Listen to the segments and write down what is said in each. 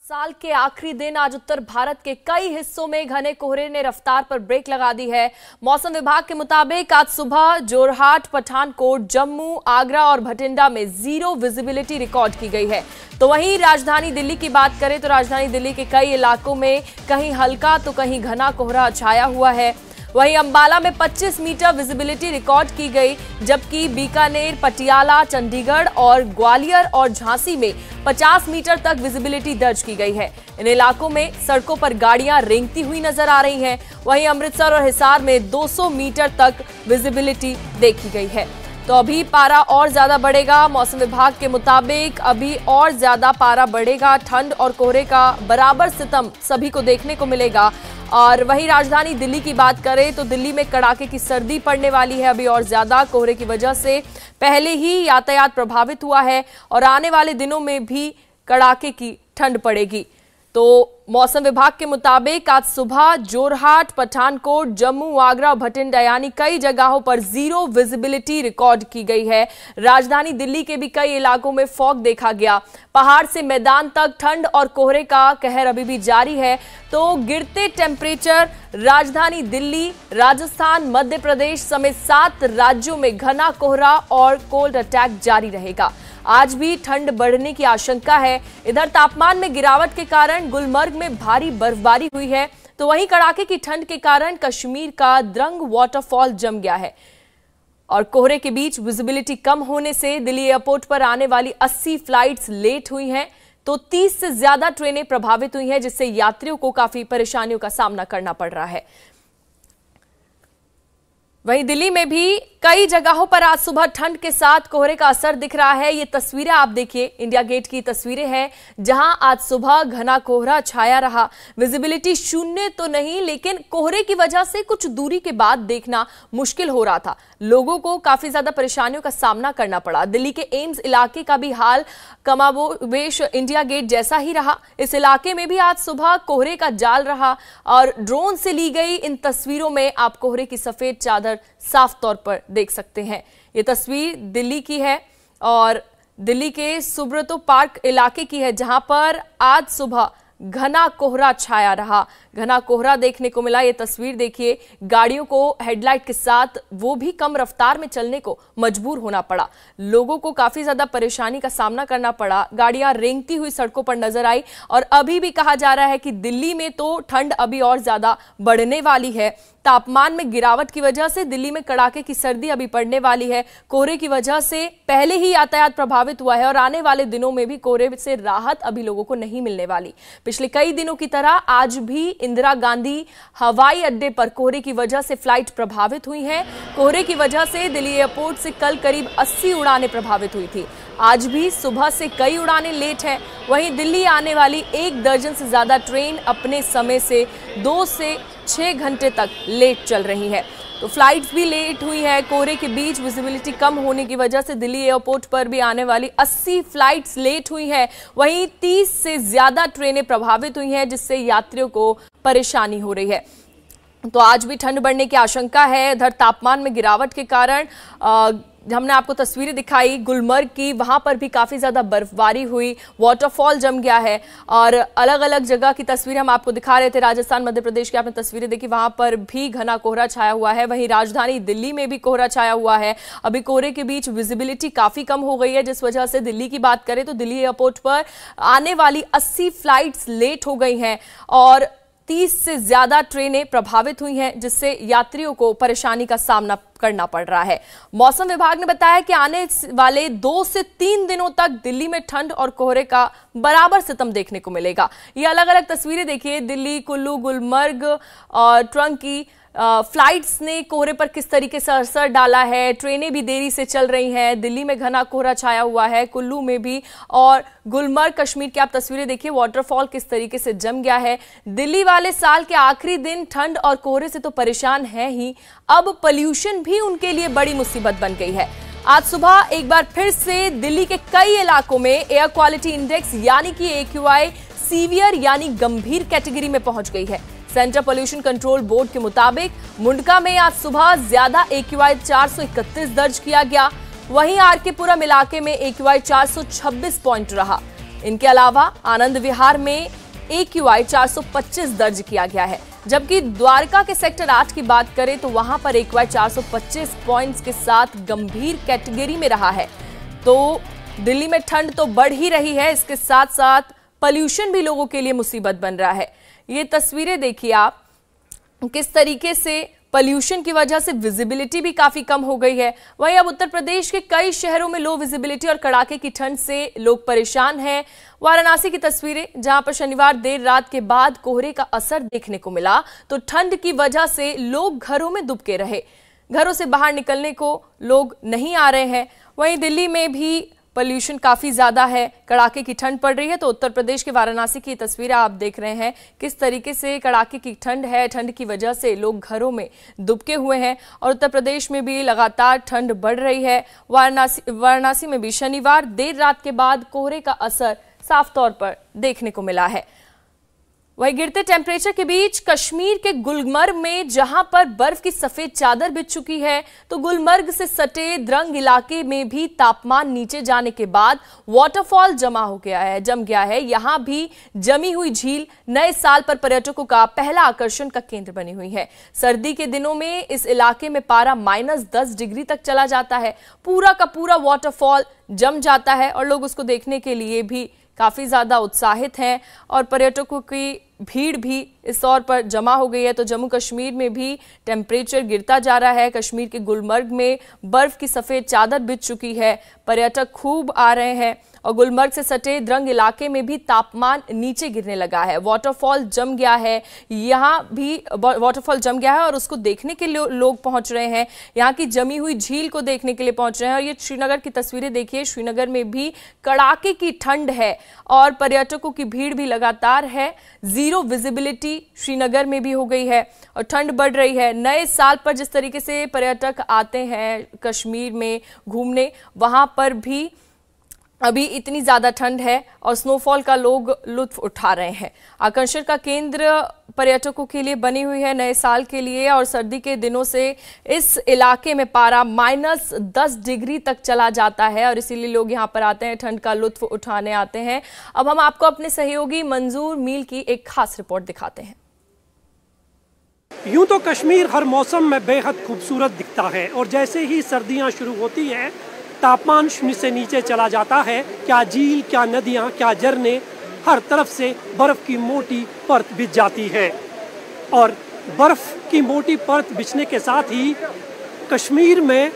साल के आखिरी दिन आज उत्तर भारत के कई हिस्सों में घने कोहरे ने रफ्तार पर ब्रेक लगा दी है। मौसम विभाग के मुताबिक आज सुबह जोरहाट, पठानकोट, जम्मू, आगरा और भटिंडा में जीरो विजिबिलिटी रिकॉर्ड की गई है। तो वहीं राजधानी दिल्ली की बात करें तो राजधानी दिल्ली के कई इलाकों में कहीं हल्का तो कहीं घना कोहरा छाया हुआ है। वहीं अंबाला में 25 मीटर विजिबिलिटी रिकॉर्ड की गई, जबकि बीकानेर, पटियाला, चंडीगढ़ और ग्वालियर और झांसी में 50 मीटर तक विजिबिलिटी दर्ज की गई है। इन इलाकों में सड़कों पर गाड़ियां रेंगती हुई नजर आ रही हैं। वहीं अमृतसर और हिसार में 200 मीटर तक विजिबिलिटी देखी गई है। तो अभी पारा और ज्यादा बढ़ेगा। मौसम विभाग के मुताबिक अभी और ज्यादा पारा बढ़ेगा। ठंड और कोहरे का बराबर सितम सभी को देखने को मिलेगा। और वहीं राजधानी दिल्ली की बात करें तो दिल्ली में कड़ाके की सर्दी पड़ने वाली है। अभी और ज्यादा कोहरे की वजह से पहले ही यातायात प्रभावित हुआ है और आने वाले दिनों में भी कड़ाके की ठंड पड़ेगी। तो मौसम विभाग के मुताबिक आज सुबह जोरहाट, पठानकोट, जम्मू, आगरा, भटिंडा यानी कई जगहों पर जीरो विजिबिलिटी रिकॉर्ड की गई है। राजधानी दिल्ली के भी कई इलाकों में फॉग देखा गया। पहाड़ से मैदान तक ठंड और कोहरे का कहर अभी भी जारी है। तो गिरते टेम्परेचर राजधानी दिल्ली, राजस्थान, मध्य प्रदेश समेत 7 राज्यों में घना कोहरा और कोल्ड अटैक जारी रहेगा। आज भी ठंड बढ़ने की आशंका है। इधर तापमान में गिरावट के कारण गुलमर्ग में भारी बर्फबारी हुई है। तो वहीं कड़ाके की ठंड के कारण कश्मीर का द्रंग वाटरफॉल जम गया है। और कोहरे के बीच विजिबिलिटी कम होने से दिल्ली एयरपोर्ट पर आने वाली 80 फ्लाइट्स लेट हुई हैं। तो 30 से ज्यादा ट्रेनें प्रभावित हुई हैं, जिससे यात्रियों को काफी परेशानियों का सामना करना पड़ रहा है। वहीं दिल्ली में भी कई जगहों पर आज सुबह ठंड के साथ कोहरे का असर दिख रहा है। ये तस्वीरें आप देखिए, इंडिया गेट की तस्वीरें हैं, जहां आज सुबह घना कोहरा छाया रहा। विजिबिलिटी 0 तो नहीं, लेकिन कोहरे की वजह से कुछ दूरी के बाद देखना मुश्किल हो रहा था। लोगों को काफी ज्यादा परेशानियों का सामना करना पड़ा। दिल्ली के एम्स इलाके का भी हाल कमाबोश इंडिया गेट जैसा ही रहा। इस इलाके में भी आज सुबह कोहरे का जाल रहा और ड्रोन से ली गई इन तस्वीरों में आप कोहरे की सफेद चादर साफ तौर पर देख सकते हैं। ये तस्वीर दिल्ली की है और दिल्ली के सुब्रतो पार्क इलाके की है, जहां पर आज सुबह घना कोहरा छाया रहा। घना कोहरा देखने को मिला। ये तस्वीर देखिए, गाड़ियों को हेडलाइट के साथ वो भी कम रफ्तार में चलने को मजबूर होना पड़ा। लोगों को काफी ज्यादा परेशानी का सामना करना पड़ा। गाड़ियां रेंगती हुई सड़कों पर नजर आई और अभी भी कहा जा रहा है कि दिल्ली में तो ठंड अभी और ज्यादा बढ़ने वाली है। तापमान में गिरावट की वजह से दिल्ली में कड़ाके की सर्दी अभी पड़ने वाली है। कोहरे की वजह से पहले ही यातायात प्रभावित हुआ है और आने वाले दिनों में भी कोहरे से राहत अभी लोगों को नहीं मिलने वाली। पिछले कई दिनों की तरह आज भी इंदिरा गांधी हवाई अड्डे पर कोहरे की वजह से फ्लाइट प्रभावित हुई हैं। कोहरे की वजह से दिल्ली एयरपोर्ट से कल करीब 80 उड़ानें प्रभावित हुई थी। आज भी सुबह से कई उड़ानें लेट हैं। वहीं दिल्ली आने वाली 1 दर्जन से ज्यादा ट्रेन अपने समय से 2 से 6 घंटे तक लेट चल रही है। तो फ्लाइट्स भी लेट हुई है। कोहरे के बीच विजिबिलिटी कम होने की वजह से दिल्ली एयरपोर्ट पर भी आने वाली 80 फ्लाइट्स लेट हुई है। वहीं 30 से ज्यादा ट्रेनें प्रभावित हुई हैं, जिससे यात्रियों को परेशानी हो रही है। तो आज भी ठंड बढ़ने की आशंका है। इधर तापमान में गिरावट के कारण हमने आपको तस्वीरें दिखाई गुलमर्ग की, वहां पर भी काफी ज्यादा बर्फबारी हुई, वाटरफॉल जम गया है और अलग अलग जगह की तस्वीरें हम आपको दिखा रहे थे। राजस्थान, मध्य प्रदेश की आपने तस्वीरें देखी, वहां पर भी घना कोहरा छाया हुआ है। वहीं राजधानी दिल्ली में भी कोहरा छाया हुआ है। अभी कोहरे के बीच विजिबिलिटी काफी कम हो गई है, जिस वजह से दिल्ली की बात करें तो दिल्ली एयरपोर्ट पर आने वाली 80 फ्लाइट्स लेट हो गई हैं और 30 से ज्यादा ट्रेनें प्रभावित हुई हैं, जिससे यात्रियों को परेशानी का सामना करना पड़ रहा है। मौसम विभाग ने बताया कि आने वाले 2 से 3 दिनों तक दिल्ली में ठंड और कोहरे का बराबर सितम देखने को मिलेगा। ये अलग अलग तस्वीरें देखिए, दिल्ली, कुल्लू, गुलमर्ग और ट्रंकी फ्लाइट्स ने कोहरे पर किस तरीके से असर डाला है। ट्रेनें भी देरी से चल रही हैं। दिल्ली में घना कोहरा छाया हुआ है, कुल्लू में भी, और गुलमर्ग कश्मीर की आप तस्वीरें देखिए, वाटरफॉल किस तरीके से जम गया है। दिल्ली वाले साल के आखिरी दिन ठंड और कोहरे से तो परेशान है ही, अब पोल्यूशन भी उनके लिए बड़ी मुसीबत बन गई है। आज सुबह एक बार फिर से दिल्ली के कई इलाकों में एयर क्वालिटी इंडेक्स यानी कि AQI सीवियर यानी गंभीर कैटेगरी में पहुंच गई है। सेंटर पोल्यूशन कंट्रोल बोर्ड के मुताबिक मुंडका में आज सुबह ज्यादा AQI 431 दर्ज किया गया। वहीं आरके पुरम इलाके में AQI 426 पॉइंट रहा। इनके अलावा आनंद विहार में AQI 425 दर्ज किया गया है, जबकि द्वारका के सेक्टर 8 की बात करें तो वहां पर AQI 425 पॉइंट्स के साथ गंभीर कैटेगरी में रहा है। तो दिल्ली में ठंड तो बढ़ ही रही है, इसके साथ साथ पॉल्यूशन भी लोगों के लिए मुसीबत बन रहा है। ये तस्वीरें देखिए आप, किस तरीके से पॉल्यूशन की वजह से विजिबिलिटी भी काफी कम हो गई है। वहीं अब उत्तर प्रदेश के कई शहरों में लो विजिबिलिटी और कड़ाके की ठंड से लोग परेशान हैं। वाराणसी की तस्वीरें, जहां पर शनिवार देर रात के बाद कोहरे का असर देखने को मिला, तो ठंड की वजह से लोग घरों में दुबके रहे, घरों से बाहर निकलने को लोग नहीं आ रहे हैं। वहीं दिल्ली में भी पॉल्यूशन काफी ज्यादा है, कड़ाके की ठंड पड़ रही है। तो उत्तर प्रदेश के वाराणसी की तस्वीरें आप देख रहे हैं, किस तरीके से कड़ाके की ठंड है, ठंड की वजह से लोग घरों में दुबके हुए हैं। और उत्तर प्रदेश में भी लगातार ठंड बढ़ रही है। वाराणसी में भी शनिवार देर रात के बाद कोहरे का असर साफ तौर पर देखने को मिला है। वहीं गिरते टेम्परेचर के बीच कश्मीर के गुलमर्ग में जहां पर बर्फ की सफेद चादर बिछ चुकी है, तो गुलमर्ग से सटे द्रंग इलाके में भी तापमान नीचे जाने के बाद वाटरफॉल जम गया है। यहां भी जमी हुई झील नए साल पर पर्यटकों का पहला आकर्षण का केंद्र बनी हुई है। सर्दी के दिनों में इस इलाके में पारा -10 डिग्री तक चला जाता है। पूरा का पूरा वाटरफॉल जम जाता है और लोग उसको देखने के लिए भी काफी ज्यादा उत्साहित हैं और पर्यटकों की भीड़ भी इस तौर पर जमा हो गई है। तो जम्मू कश्मीर में भी टेम्परेचर गिरता जा रहा है। कश्मीर के गुलमर्ग में बर्फ की सफेद चादर बिछ चुकी है, पर्यटक खूब आ रहे हैं और गुलमर्ग से सटे द्रंग इलाके में भी तापमान नीचे गिरने लगा है। वाटरफॉल जम गया है, यहाँ भी वाटरफॉल जम गया है और उसको देखने के लिए लोग पहुंच रहे हैं, यहाँ की जमी हुई झील को देखने के लिए पहुंच रहे हैं। और ये श्रीनगर की तस्वीरें देखिए, श्रीनगर में भी कड़ाके की ठंड है और पर्यटकों की भीड़ भी लगातार है। जीरो विजिबिलिटी श्रीनगर में भी हो गई है और ठंड बढ़ रही है। नए साल पर जिस तरीके से पर्यटक आते हैं कश्मीर में घूमने, वहां पर भी अभी इतनी ज्यादा ठंड है और स्नोफॉल का लोग लुत्फ उठा रहे हैं। आकर्षण का केंद्र पर्यटकों के लिए बनी हुई है नए साल के लिए। और सर्दी के दिनों से इस इलाके में पारा -10 डिग्री तक चला जाता है और इसीलिए लोग यहां पर आते हैं, ठंड का लुत्फ उठाने आते हैं। अब हम आपको अपने सहयोगी मंजूर मील की एक खास रिपोर्ट दिखाते हैं। यूं तो कश्मीर हर मौसम में बेहद खूबसूरत दिखता है और जैसे ही सर्दियां शुरू होती है तापमान 0 से नीचे चला जाता है। क्या झील, क्या नदियां, क्या झरने, हर तरफ से बर्फ की मोटी परत बिछ जाती है। और बर्फ की मोटी परत बिछने के साथ ही कश्मीर में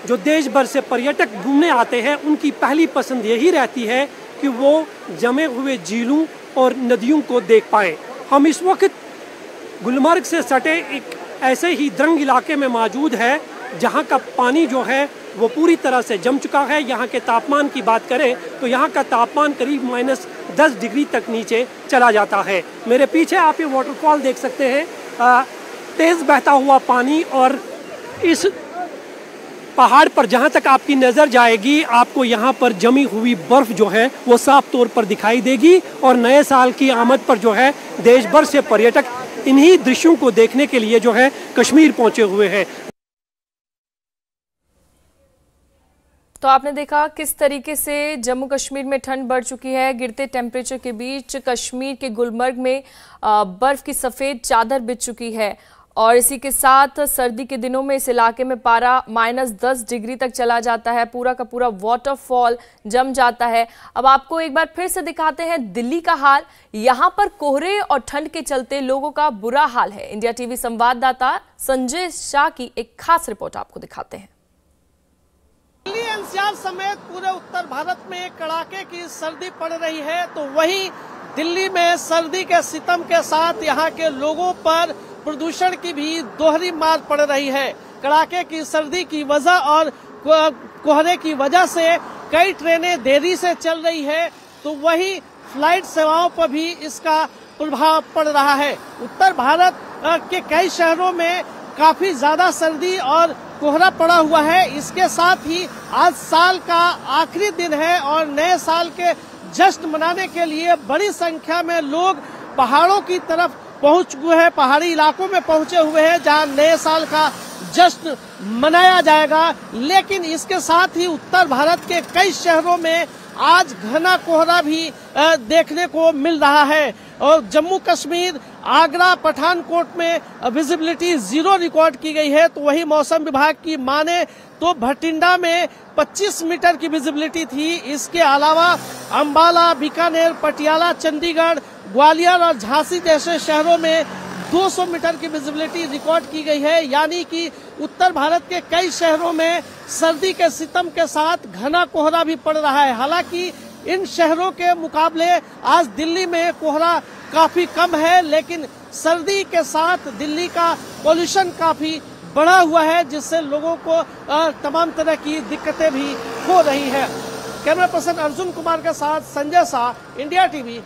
जो देश भर से पर्यटक घूमने आते हैं उनकी पहली पसंद यही रहती है कि वो जमे हुए झीलों और नदियों को देख पाएं। हम इस वक्त गुलमर्ग से सटे एक ऐसे ही द्रंग इलाके में मौजूद है जहाँ का पानी जो है वो पूरी तरह से जम चुका है। यहाँ के तापमान की बात करें तो यहाँ का तापमान करीब -10 डिग्री तक नीचे चला जाता है। मेरे पीछे आप ये वाटरफॉल देख सकते हैं, तेज़ बहता हुआ पानी और इस पहाड़ पर जहाँ तक आपकी नज़र जाएगी आपको यहाँ पर जमी हुई बर्फ़ जो है वो साफ तौर पर दिखाई देगी। और नए साल की आमद पर जो है देश भर से पर्यटक इन्हीं दृश्यों को देखने के लिए जो है कश्मीर पहुँचे हुए हैं। तो आपने देखा किस तरीके से जम्मू कश्मीर में ठंड बढ़ चुकी है। गिरते टेम्परेचर के बीच कश्मीर के गुलमर्ग में बर्फ की सफेद चादर बिछ चुकी है और इसी के साथ सर्दी के दिनों में इस इलाके में पारा -10 डिग्री तक चला जाता है। पूरा का पूरा वाटरफॉल जम जाता है। अब आपको एक बार फिर से दिखाते हैं दिल्ली का हाल। यहाँ पर कोहरे और ठंड के चलते लोगों का बुरा हाल है। इंडिया टीवी संवाददाता संजय शाह की एक खास रिपोर्ट आपको दिखाते हैं। दिल्ली एनसीआर समेत पूरे उत्तर भारत में कड़ाके की सर्दी पड़ रही है, तो वहीं दिल्ली में सर्दी के सितम के साथ यहाँ के लोगों पर प्रदूषण की भी दोहरी मार पड़ रही है। कड़ाके की सर्दी की वजह और कोहरे की वजह से कई ट्रेनें देरी से चल रही है, तो वहीं फ्लाइट सेवाओं पर भी इसका प्रभाव पड़ रहा है। उत्तर भारत के कई शहरों में काफी ज्यादा सर्दी और कोहरा पड़ा हुआ है। इसके साथ ही आज साल का आखिरी दिन है और नए साल के जश्न मनाने के लिए बड़ी संख्या में लोग पहाड़ों की तरफ पहुंच हुए हैं, पहाड़ी इलाकों में पहुंचे हुए हैं जहां नए साल का जश्न मनाया जाएगा। लेकिन इसके साथ ही उत्तर भारत के कई शहरों में आज घना कोहरा भी देखने को मिल रहा है। और जम्मू कश्मीर, आगरा, पठानकोट में विजिबिलिटी 0 रिकॉर्ड की गई है। तो वही मौसम विभाग की माने तो भटिंडा में 25 मीटर की विजिबिलिटी थी। इसके अलावा अंबाला, बीकानेर, पटियाला, चंडीगढ़, ग्वालियर और झांसी जैसे शहरों में 200 मीटर की विजिबिलिटी रिकॉर्ड की गई है। यानी कि उत्तर भारत के कई शहरों में सर्दी के सितम के साथ घना कोहरा भी पड़ रहा है। हालांकि इन शहरों के मुकाबले आज दिल्ली में कोहरा काफी कम है, लेकिन सर्दी के साथ दिल्ली का पॉल्यूशन काफी बढ़ा हुआ है, जिससे लोगों को तमाम तरह की दिक्कतें भी हो रही है। कैमरा पर्सन अर्जुन कुमार के साथ संजय शाह, इंडिया टीवी।